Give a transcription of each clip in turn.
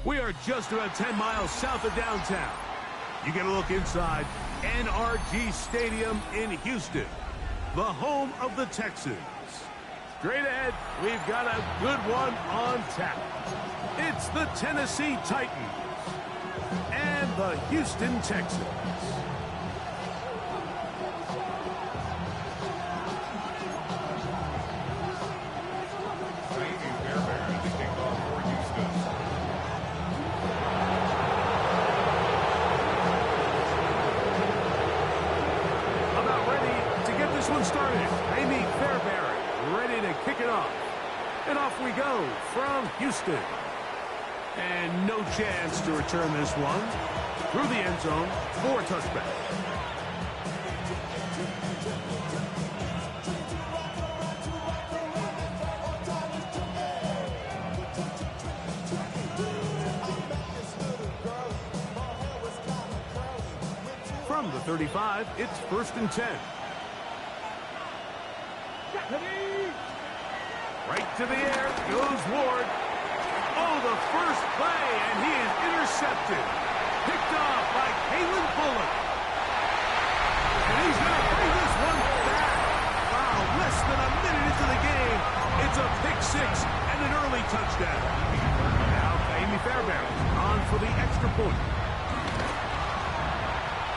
We are just about 10 miles south of downtown. You get a look inside NRG Stadium in Houston, the home of the Texans. Straight ahead, we've got a good one on tap. It's the Tennessee Titans and the Houston Texans. We go from Houston. And no chance to return this one. Through the end zone for a touchback. From the 35, it's 1st and 10. Right to the air goes Ward. Oh, the first play, and he is intercepted. Picked off by Kalen Bullock. And he's going to bring this one back. Wow, less than a minute into the game. It's a pick six and an early touchdown. Now, Amy Fairbairn on for the extra point.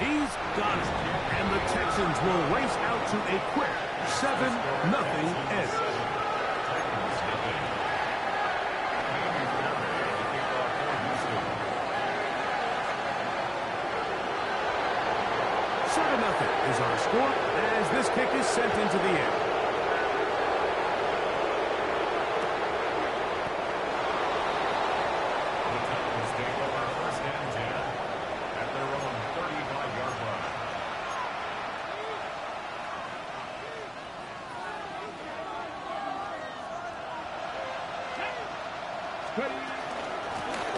He's got it. And the Texans will race out to a quick 7-0 edge. Is our score as this kick is sent into the air. The Titans take over 1st and 10 at their own 35-yard line.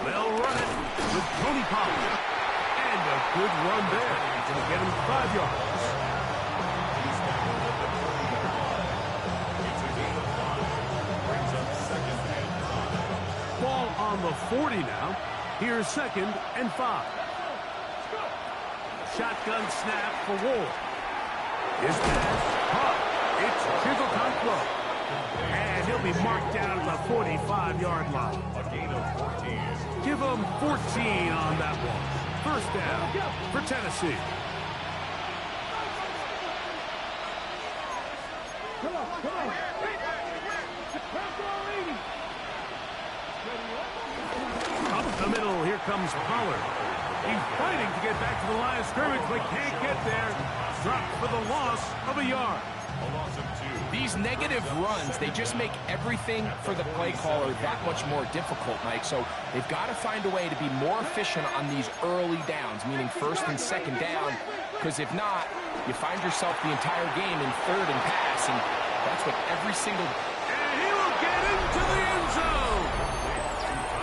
They'll run it with Tony Pollard. And a good run there to get him 5 yards. Ball on the 40 now. Here's 2nd and 5. Shotgun snap for Ward. His pass caught. It's Chizzle Throw. And he'll be marked down at the 45-yard line. A gain of 14. Give him 14 on that one. 1st down for Tennessee. Up the middle, here comes Pollard. He's fighting to get back to the line of scrimmage, but can't get there. Dropped for the loss of a yard. A loss of 2. These negative runs, they just make everything for the play caller that much more difficult, Mike. So they've got to find a way to be more efficient on these early downs, meaning 1st and 2nd down, because if not, you find yourself the entire game in 3rd and pass, and that's what every single... And he will get into the end zone!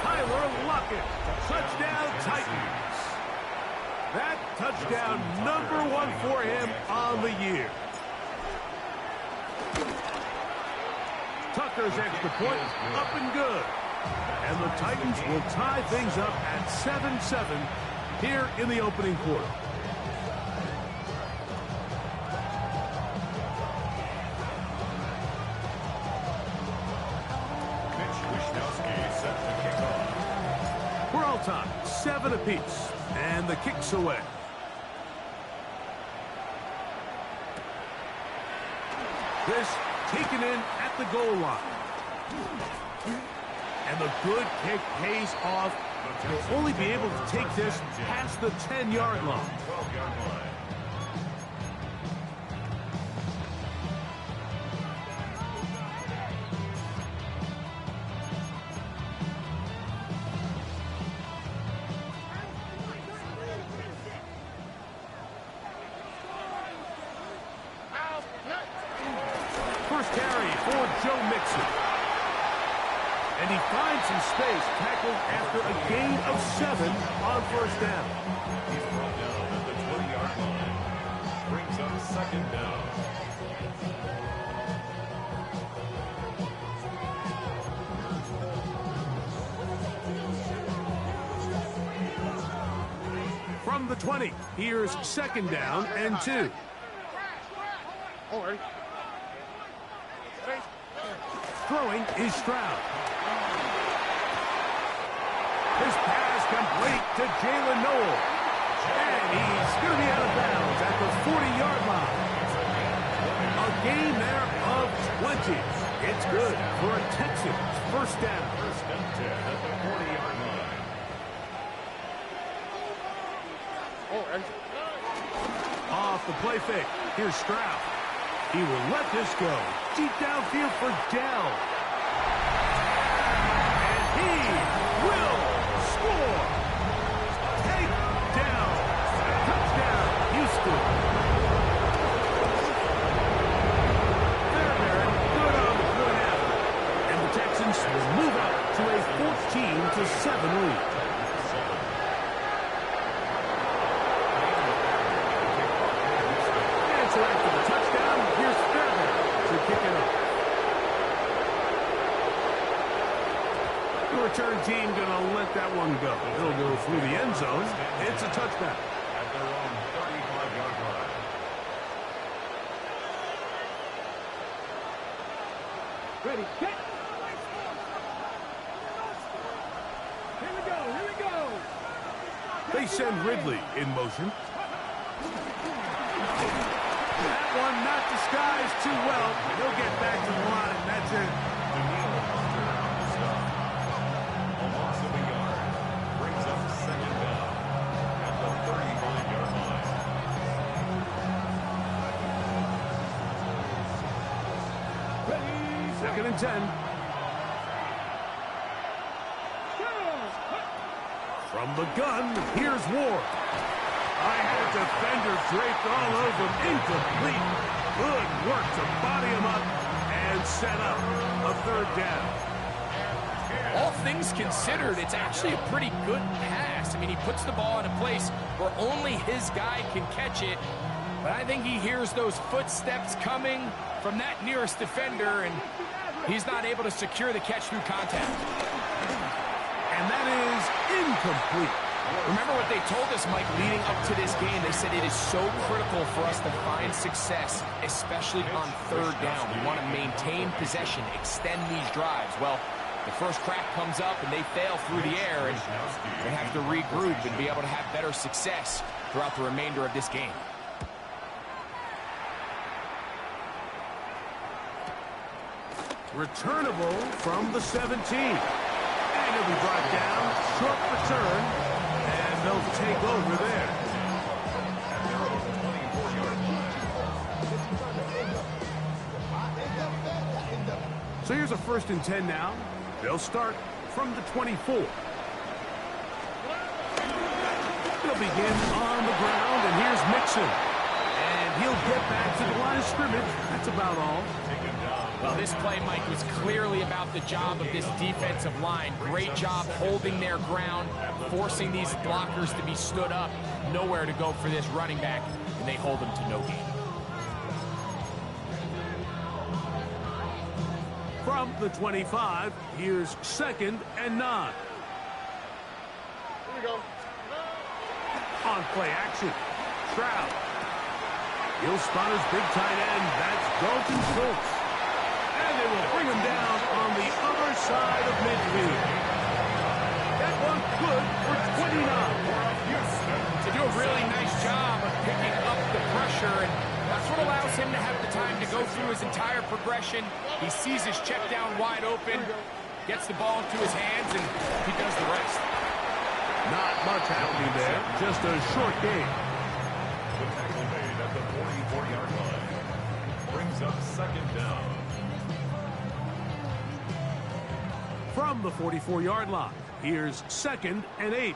Tyler Lockett, touchdown Titans. That touchdown #1 for him on the year. Tucker's extra point up and good. And the Titans will tie things up at 7-7 here in the opening quarter. Mitch Wishnowsky set to kick off. We're all tied, 7 apiece. And the kick's away. This taken in at the goal line. And the good kick pays off. They'll only be able to take this past the 10-yard line. 12-yard line. First carry for Joe Mixon. And he finds some space, tackled after a gain of 7 on 1st down. He's brought down at the 20-yard line. Brings up 2nd down. the 20. Here's second down and 2. Throwing is Stroud. His pass complete to Jalen Noel. And he's going to be out of bounds at the 40-yard line. A gain there of 20. It's good for a Texans first down. First and 10 at the 40-yard line. Off the play fake. Here's Stroud. He will let this go. Deep downfield for Dell. And he will score. Take down. Touchdown, Houston. Very good on the good effort. And the Texans will move up to a 14-7 lead. And so after the touchdown, here's Fairbairn to kick it up. The return team going to let that one go. It'll go through the end zone. It's a touchback. At their own 35-yard line. Ready, get. Here we go, here we go. They send Ridley in motion. That one not disguised too well. He'll get back to the line. That's it. Danielle Hunter on the stop. A loss of a yard. Brings up second down at the 35-yard line. Second and 10. From the gun, here's Ward. I had a defender draped all over him. Incomplete. Good work to body him up and set up a third down. All things considered, it's actually a pretty good pass. I mean, he puts the ball in a place where only his guy can catch it. But I think he hears those footsteps coming from that nearest defender, and he's not able to secure the catch through contact. And that is incomplete. Remember what they told us, Mike, leading up to this game. They said it is so critical for us to find success, especially on third down. We want to maintain possession, extend these drives. Well, the first crack comes up and they fail through the air, and they have to regroup and be able to have better success throughout the remainder of this game. Returnable from the 17. And it'll be brought down. Short return. And they'll take over there. At their own 24-yard line. So here's a first and 10 now. They'll start from the 24. They'll begin on the ground, and here's Mixon. And he'll get back to the line of scrimmage. That's about all. Well, this play, Mike, was clearly about the job of this defensive line. Great job holding their ground, forcing these blockers to be stood up. Nowhere to go for this running back, and they hold him to no gain. From the 25, here's second and 9. Here we go. On play action, Stroud. He'll spot his big tight end. That's Dalton Schultz. And they will bring him down on the other side of midfield. That one good for 29. To do a really nice job of picking up the pressure, and that's what allows him to have the time to go through his entire progression. He sees his check down wide open, gets the ball into his hands, and he does the rest. Not much happening there. Just a short game. The tackle made at the 44-yard line. Brings up second down. From the 44-yard line, here's second and 8.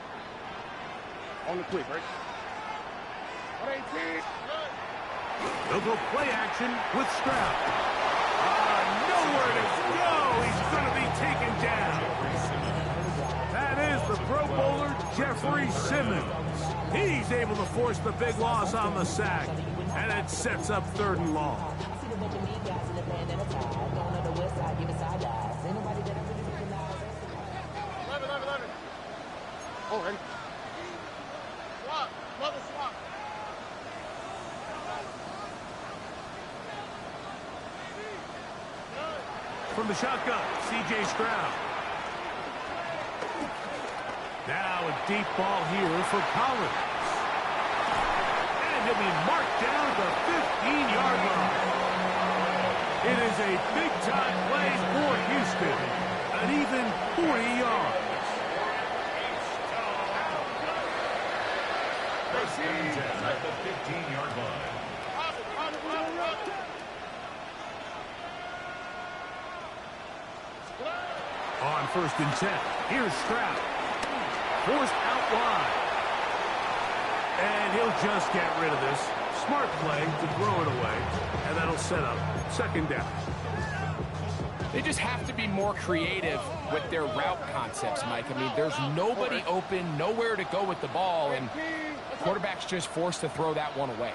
On the quick, right? 118. They'll go play action with Stroud. Nowhere to go. He's going to be taken down. That is the Pro Bowler, Jeffrey Simmons. He's able to force the big loss on the sack, and it sets up third and long. All right. Stop. From the shotgun, C.J. Stroud. Now a deep ball here for Collins. And he'll be marked down at the 15-yard line. It is a big-time play for Houston. An even 40 yards. First and 10 at the 15-yard line. On first and 10, here's Stroud. Forced out wide. And he'll just get rid of this. Smart play to throw it away. And that'll set up second down. They just have to be more creative with their route concepts, Mike. I mean, there's nobody open, nowhere to go with the ball, and the quarterback's just forced to throw that one away.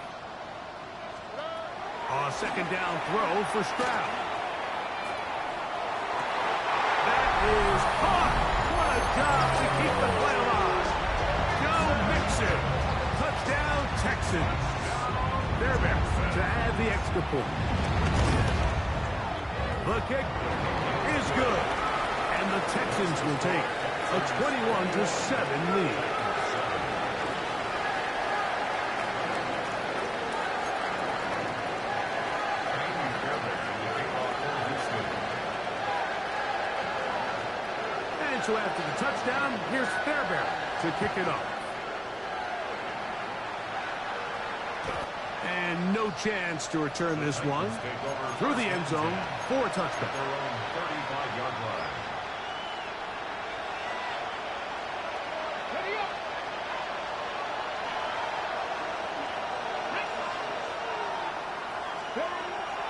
On second down throw for Stroud. That is caught. What a job to keep the play alive. Joe Mixon. Touchdown, Texans. Fairbairn to add the extra point. The kick is good. And the Texans will take a 21-7 lead. And so after the touchdown, here's Fairbairn to kick it off. And no chance to return this one through the end zone for a touchdown. Their own 35-yard line.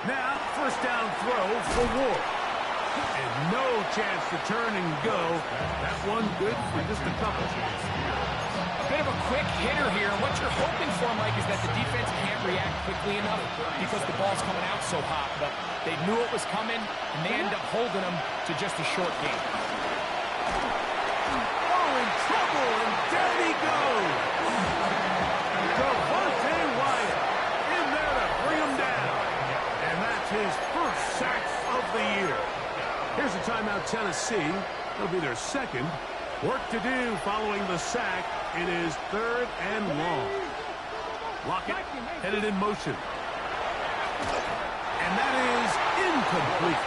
Now, first down throw for Ward. And no chance to turn and go. That one good for just a couple. A bit of a quick hitter here. What you're hoping for, Mike, is that the defense can't react quickly enough because the ball's coming out so hot. But they knew it was coming, and they end up holding them to just a short game. Oh, in trouble, and down he goes. Devontae Wyatt in there to bring him down. And that's his first sack of the year. Here's a timeout, Tennessee. It'll be their second. Work to do following the sack. It is third and long. Lockett headed in motion. And that is incomplete.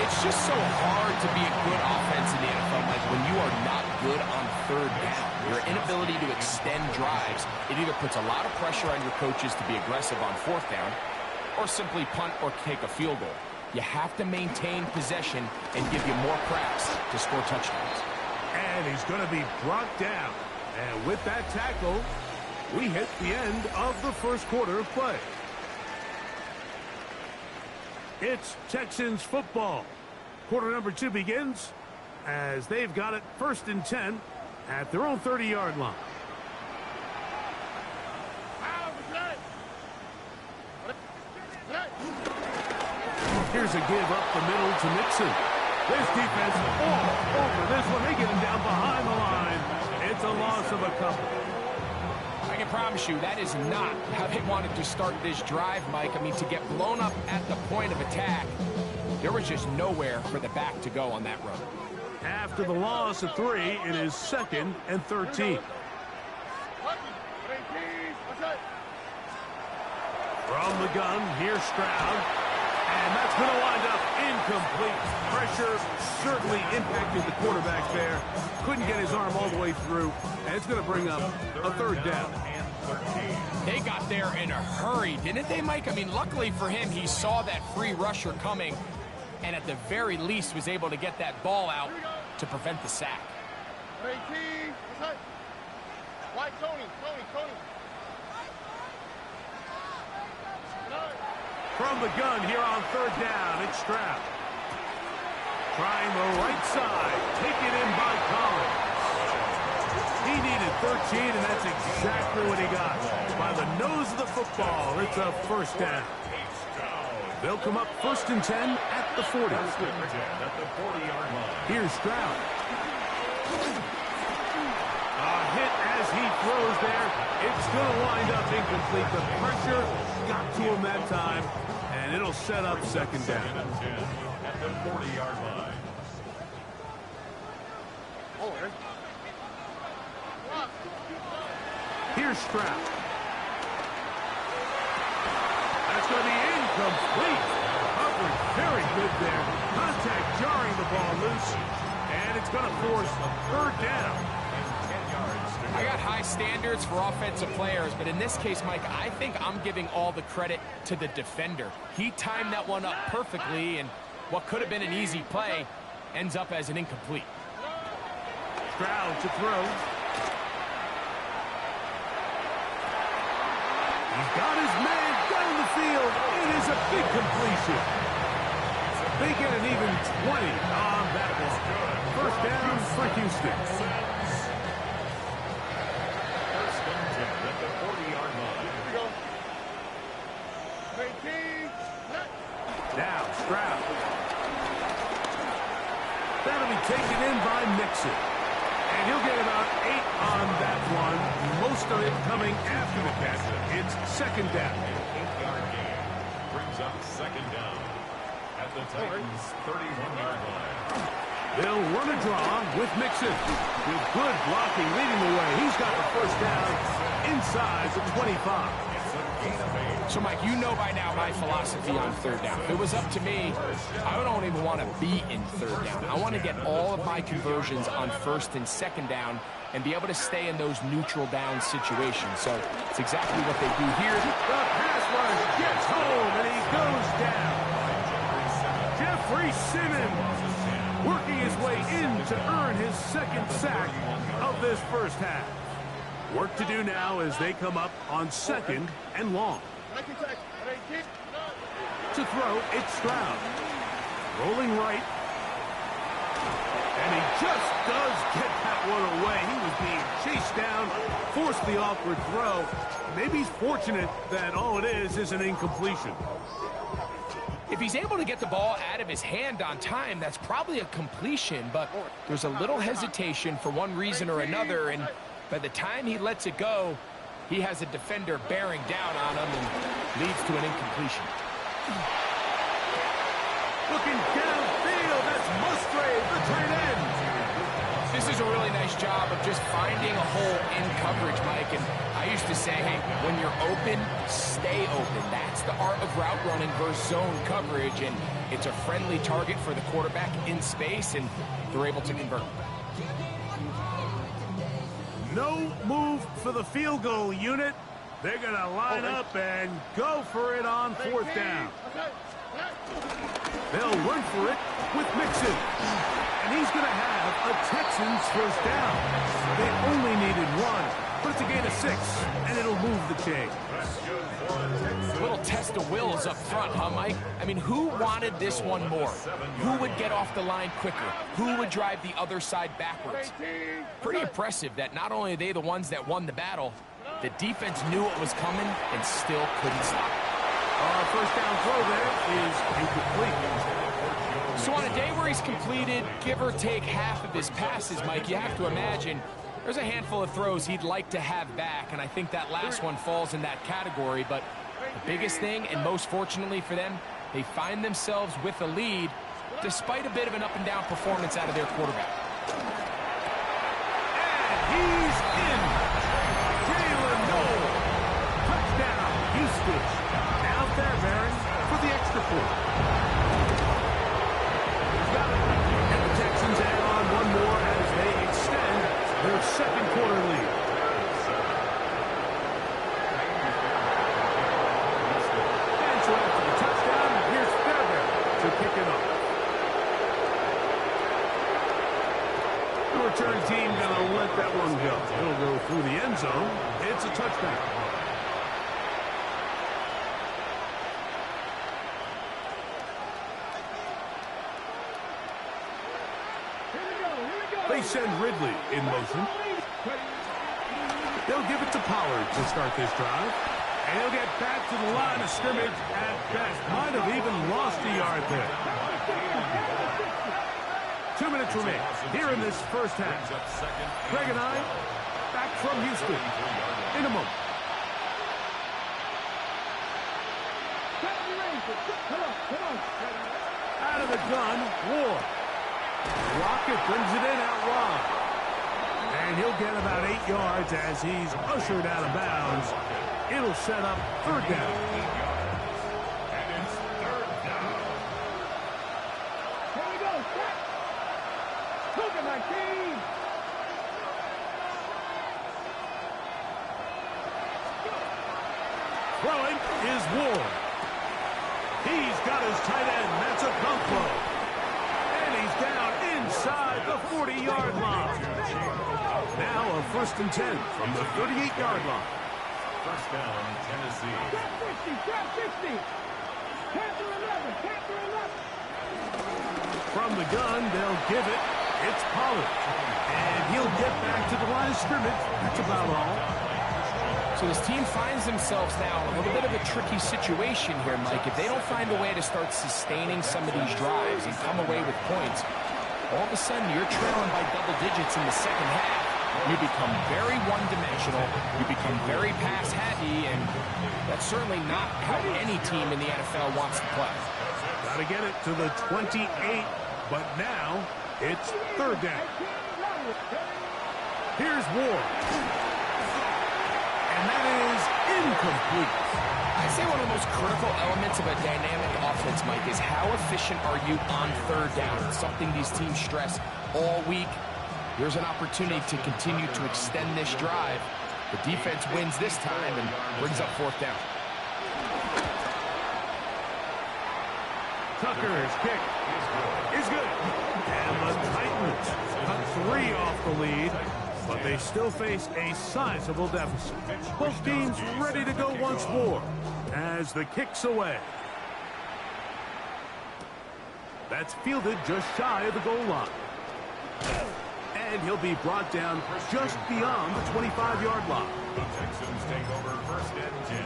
It's just so hard to be a good offense in the NFL, Mike, when you are not good on third down. Your inability to extend drives, it either puts a lot of pressure on your coaches to be aggressive on fourth down or simply punt or kick a field goal. You have to maintain possession and give you more cracks to score touchdowns. And he's going to be brought down. And with that tackle, we hit the end of the first quarter of play. It's Texans football. Quarter number 2 begins as they've got it first and 10 at their own 30-yard line. Here's a give up the middle to Mixon. This defense all over this one. They get him down behind the line. It's a loss of a couple. I can promise you that is not how they wanted to start this drive, Mike. I mean, to get blown up at the point of attack, there was just nowhere for the back to go on that run. After the loss of 3, it is second and 13. From the gun, here's Stroud. And that's going to wind up incomplete. Pressure certainly impacted the quarterback there. Couldn't get his arm all the way through. And it's going to bring up a third down. They got there in a hurry, didn't they, Mike? I mean, luckily for him, he saw that free rusher coming and at the very least was able to get that ball out to prevent the sack. From the gun here on third down, it's Stroud. Trying the right side, taken in by Collins. He needed 13, and that's exactly what he got. By the nose of the football, it's a first down. They'll come up first and 10 at the 40. Here's Stroud. A hit as he throws there, it's going to wind up incomplete. The pressure got to him that time, and it'll set up second down. Second and 10 at the 40-yard line. Here's Stroud. That's going to be incomplete. Coverage very good there. Contact jarring the ball loose, and it's going to force a third down. I got high standards for offensive players, but in this case, Mike, I think I'm giving all the credit to the defender. He timed that one up perfectly, and what could have been an easy play ends up as an incomplete. Stroud to throw. He's got his man down the field. It is a big completion. They get an even 20 on that one. First down for Houston. First and 10 at the 40-yard line. Now Stroud. That'll be taken in by Mixon. And he'll get about 8 on that one. Most of it coming after the catch. It's second down. An 8-yard gain brings up second down at the Titans' 31-yard line. They'll run a draw with Mixon. With good blocking leading the way. He's got the first down inside the 25. So, Mike, you know by now my philosophy on third down. If it was up to me, I don't even want to be in third down. I want to get all of my conversions on first and second down and be able to stay in those neutral down situations. So it's exactly what they do here. The pass rush gets home, and he goes down. Jeffrey Simmons working his way in to earn his second sack of this first half. Work to do now as they come up on second and long. To throw, it's Stroud. Rolling right. And he just does get that one away. He was being chased down, forced the awkward throw. Maybe he's fortunate that all it is an incompletion. If he's able to get the ball out of his hand on time, that's probably a completion, but there's a little hesitation for one reason or another, and by the time he lets it go, he has a defender bearing down on him and leads to an incompletion. Looking downfield, that's Musgrave, the tight end. This is a really nice job of just finding a hole in coverage, Mike. And I used to say, hey, when you're open, stay open. That's the art of route running versus zone coverage. And it's a friendly target for the quarterback in space, and they're able to convert. No move for the field goal unit. They're going to line up and go for it on fourth down. They'll run for it with Mixon. And he's going to have a Texans first down. They only needed one, but it's a gain of 6, and it'll move the chain. Little test of wills up front, huh, Mike? I mean, who wanted this one more? Who would get off the line quicker? Who would drive the other side backwards? Pretty impressive that not only are they the ones that won the battle, the defense knew what was coming and still couldn't stop it. First down throw there is incomplete. So on a day where he's completed, give or take half of his passes, Mike, you have to imagine there's a handful of throws he'd like to have back, and I think that last one falls in that category. But the biggest thing, and most fortunately for them, they find themselves with a lead despite a bit of an up-and-down performance out of their quarterback. And he's in. Jalen Noel. Touchdown, Houston. Now Fairbairn for the extra point. And the Texans add on one more as they extend their second quarter lead. And so after the touchdown, here's Fairbairn to kick it off. The return team going to let that one go. It'll go through the end zone. It's a touchdown. They send Ridley in motion. They'll give it to Pollard to start this drive. And he'll get back to the line of scrimmage at best. Might have even lost a yard there. 2 minutes remain here in this first half. Greg and I back from Houston in a moment. Out of the gun, Ward. Rocket brings it in out wide. And he'll get about 8 yards as he's ushered out of bounds. It'll set up third down. And it's third down. Here we go. Look at my team. Throwing is Ward. He's got his tight end. That's a pump throw. And he's down inside the 40-yard line. Now a 1st and 10 from the 38-yard line. First down, Tennessee. Trap 60. Panther 11. Panther 11. From the gun, they'll give it. It's Pollard. And he'll get back to the line of scrimmage. That's about all. So this team finds themselves now in a little bit of a tricky situation here, Mike. If they don't find a way to start sustaining some of these drives and come away with points, all of a sudden you're trailing by double digits in the second half. You become very one-dimensional. You become very pass-heavy, and that's certainly not how any team in the NFL wants to play. Got to get it to the 28, but now it's third down. Here's Ward. And that is incomplete. I'd say one of the most critical elements of a dynamic offense, Mike, is how efficient are you on third down? It's something these teams stress all week. Here's an opportunity to continue to extend this drive. The defense wins this time and brings up fourth down. Tucker's kick is good. And the Titans cut 3 off the lead, but they still face a sizable deficit. Both teams ready to go once more as the kick's away. That's fielded just shy of the goal line. And he'll be brought down just beyond the 25-yard line. The Texans take over first and 10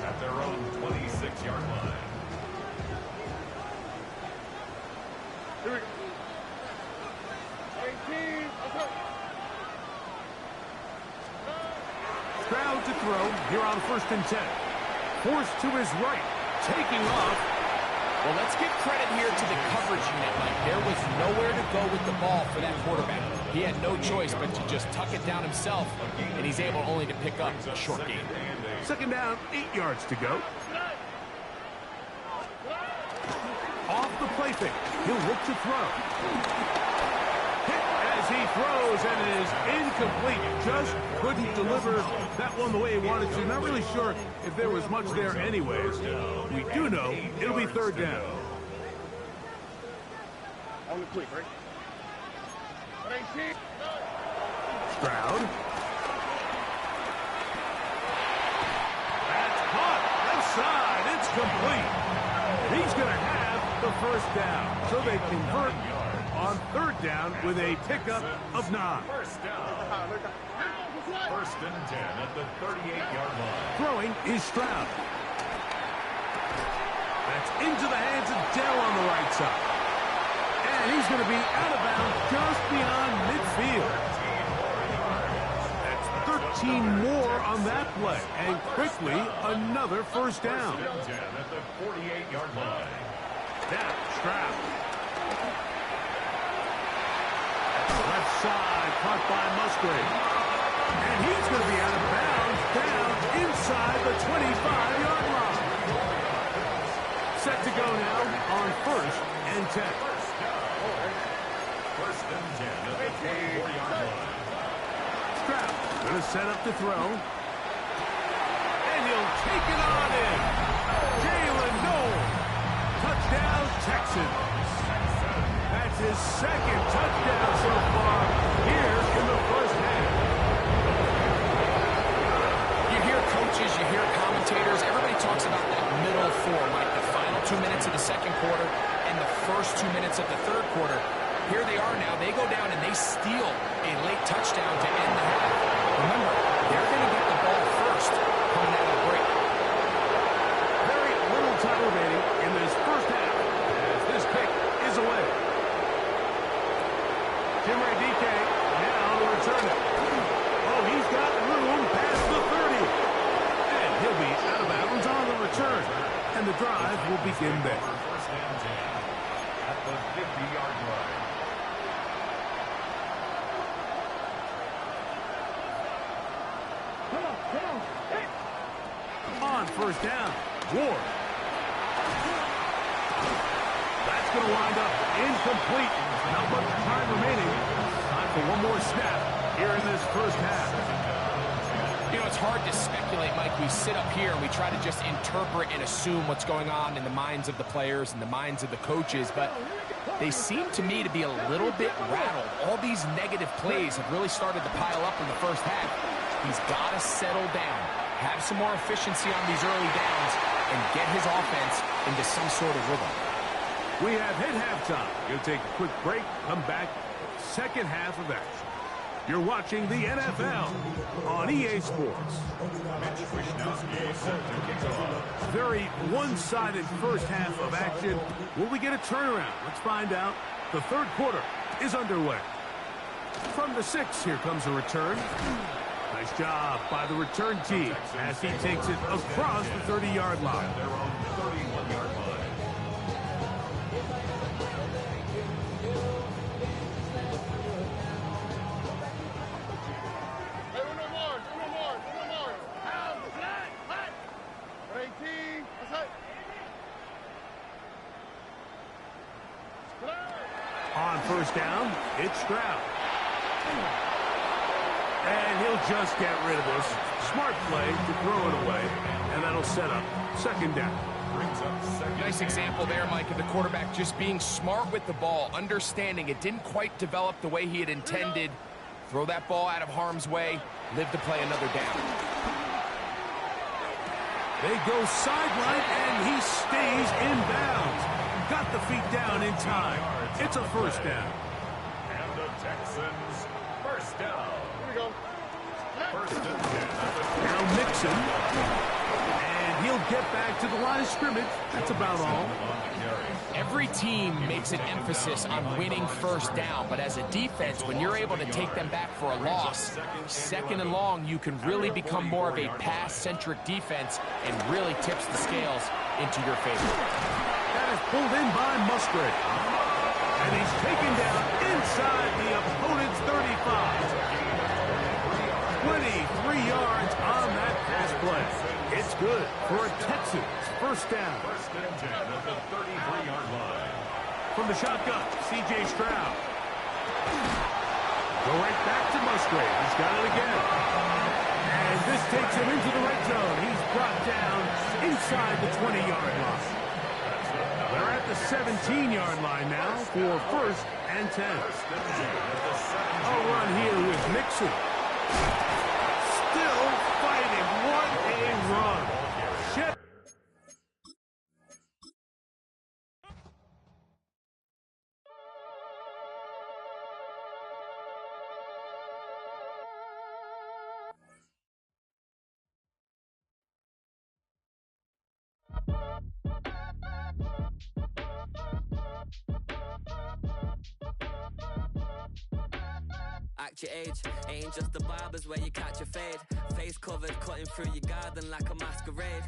at their own 26-yard line. Here we go. 18. Stroud to throw here on 1st and 10. Forced to his right, taking off. Well, let's give credit here to the coverage unit, Mike. There was nowhere to go with the ball for that quarterback. He had no choice but to just tuck it down himself, and he's able only to pick up a short gain. Second down, 8 yards to go. Off the play fake. He'll look to throw. Hit as he throws and is incomplete. Just couldn't deliver that one the way he wanted to. Not really sure if there was much there anyways. We do know it'll be third down. On the quick, right? 18. Stroud. That's caught. Left side. It's complete. He's going to have the first down. So they convert on third down with a pickup of 9. First down. First and 10 at the 38-yard line. Throwing is Stroud. That's into the hands of Dell on the right side. And he's going to be out of bounds just beyond midfield. That's 13 more on that play. And quickly, another first down. First and 10 at the 48-yard line. Now, Stroud. Left side, caught by Musgrave. And he's going to be out of bounds, down inside the 25-yard line. Set to go now on 1st and 10. First and 10 at the 4-yard line. Stroud going to set up to throw. And he'll take it on in. Jalen Noel. Touchdown, Texans. That's his second touchdown so far here in the first half. You hear coaches, you hear commentators, everybody talks about that middle four, like the final 2 minutes of the second quarter and the first 2 minutes of the third quarter. Here they are now. They go down and they steal a late touchdown to end the half. Remember, they're going to get the ball first coming out of the break. Very little time remaining in this first half as this kick is away. Jim Ray DK now to return it. Oh, will begin there. First and 10 at the 50-yard line. On first down, Ward. That's going to wind up incomplete. Not much time remaining. Time for one more snap here in this first half. You know, it's hard to speculate, Mike. We sit up here and we try to just interpret and assume what's going on in the minds of the players and the minds of the coaches, but they seem to me to be a little bit rattled. All these negative plays have really started to pile up in the first half. He's got to settle down, have some more efficiency on these early downs, and get his offense into some sort of rhythm. We have hit halftime. We'll take a quick break, come back, second half of action. You're watching the NFL on EA Sports. Mitch Wishnowsky set to kick off. Very one-sided first half of action. Will we get a turnaround? Let's find out. The third quarter is underway. From the 6, here comes a return. Nice job by the return team as he takes it across the 30-yard line. Their own 31-yard line. On first down, it's Stroud. And he'll just get rid of this. Smart play to throw it away, and that'll set up second down. Brings up second. Nice example there, Mike, of the quarterback just being smart with the ball, understanding it didn't quite develop the way he had intended. Throw that ball out of harm's way, live to play another down. They go sideline, and he stays in bounds. Got the feet down in time. It's a first down. And the Texans, first down. Here we go. First and 10. Now Mixon. And he'll get back to the line of scrimmage. That's about all. Every team makes an emphasis on winning first down, but as a defense, when you're able to take them back for a loss, second and long, you can really become more of a pass-centric defense and really tips the scales into your favor. That is pulled in by Musgrave. And he's taken down inside the opponent's 35. 23 yards on that pass play. It's good for a Texans first down. First and 10 at the 33-yard line. From the shotgun, C.J. Stroud. Go right back to Musgrave. He's got it again. And this takes him into the red zone. He's brought down inside the 20-yard line. They're at the 17-yard line now for first and 10. A run here with Mixon. Still fighting. What a run. Shit. Act your age, ain't just the barbers where you catch a fade. Face covered, cutting through your garden like a masquerade.